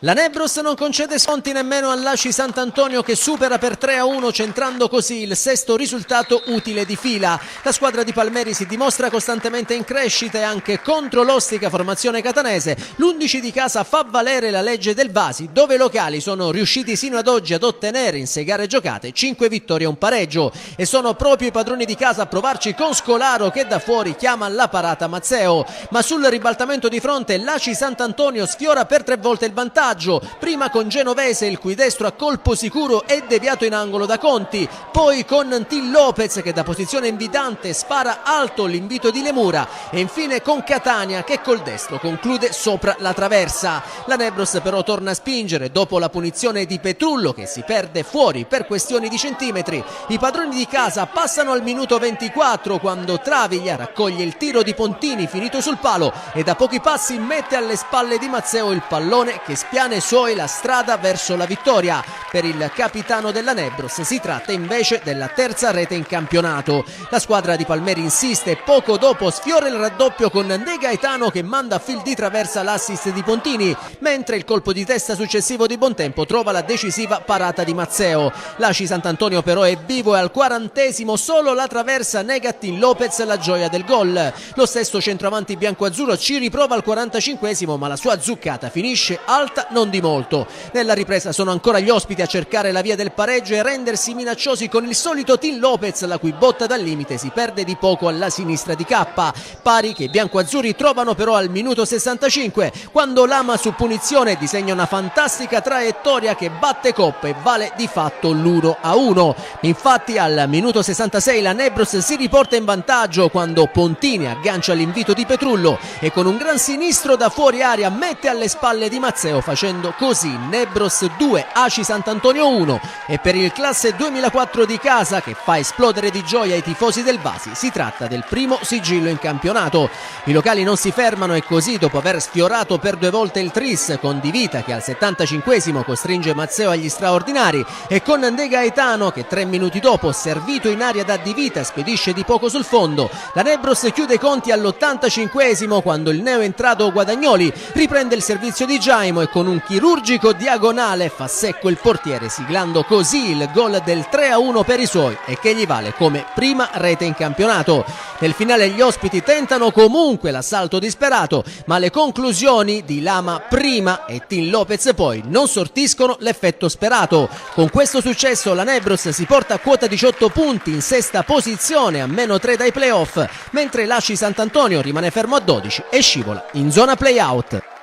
La Nebros non concede sconti nemmeno all'Aci Sant'Antonio che supera per 3-1 centrando così il sesto risultato utile di fila. La squadra di Palmeri si dimostra costantemente in crescita e anche contro l'ostica formazione catanese l'11 di casa fa valere la legge del Vasi, dove i locali sono riusciti sino ad oggi ad ottenere in 6 gare giocate 5 vittorie e un pareggio e sono proprio i padroni di casa a provarci con Scolaro che da fuori chiama la parata Mazzeo, ma sul ribaltamento di fronte l'Aci Sant'Antonio sfiora per 3 volte il vantaggio. Prima con Genovese il cui destro a colpo sicuro è deviato in angolo da Conti, poi con Till Lopez che da posizione invitante spara alto l'invito di Lemura e infine con Catania che col destro conclude sopra la traversa. La Nebros però torna a spingere dopo la punizione di Petrullo che si perde fuori per questioni di centimetri. I padroni di casa passano al minuto 24 quando Travaglia raccoglie il tiro di Pontini finito sul palo e da pochi passi mette alle spalle di Mazzeo il pallone che spiana ai suoi la strada verso la vittoria. Per il capitano della Nebros si tratta invece della terza rete in campionato. La squadra di Palmeri insiste e poco dopo sfiora il raddoppio con De Gaetano che manda a fil di traversa l'assist di Pontini, mentre il colpo di testa successivo di Bontempo trova la decisiva parata di Mazzeo. L'Aci Sant'Antonio però è vivo e al 40° solo la traversa nega a Till Lopez la gioia del gol. Lo stesso centroavanti biancoazzurro ci riprova al 45° ma la sua zuccata finisce alta non di molto. Nella ripresa sono ancora gli ospiti a cercare la via del pareggio e rendersi minacciosi con il solito Till Lopez la cui botta dal limite si perde di poco alla sinistra di K, pari che i biancoazzurri trovano però al minuto 65 quando Lama su punizione disegna una fantastica traiettoria che batte Coppa e vale di fatto l'1-1. Infatti al minuto 66 la Nebros si riporta in vantaggio quando Pontini aggancia l'invito di Petrullo e con un gran sinistro da fuori area mette alle spalle di Mazzeo facendo così Nebros 2, Aci Sant'Antonio 1 e per il classe 2004 di casa che fa esplodere di gioia i tifosi del Vasi si tratta del primo sigillo in campionato. I locali non si fermano e così dopo aver sfiorato per 2 volte il tris con Di Vita che al 75° costringe Mazzeo agli straordinari e con De Gaetano che 3 minuti dopo servito in aria da Di Vita spedisce di poco sul fondo, la Nebros chiude i conti all'85° quando il neoentrato Guadagnoli riprende il servizio di Giaimo e con un chirurgico diagonale fa secco il portiere siglando così il gol del 3-1 per i suoi e che gli vale come prima rete in campionato. Nel finale gli ospiti tentano comunque l'assalto disperato ma le conclusioni di Lama prima e Till Lopez poi non sortiscono l'effetto sperato. Con questo successo la Nebros si porta a quota 18 punti in sesta posizione a -3 dai playoff mentre l'Aci Sant'Antonio rimane fermo a 12 e scivola in zona playout.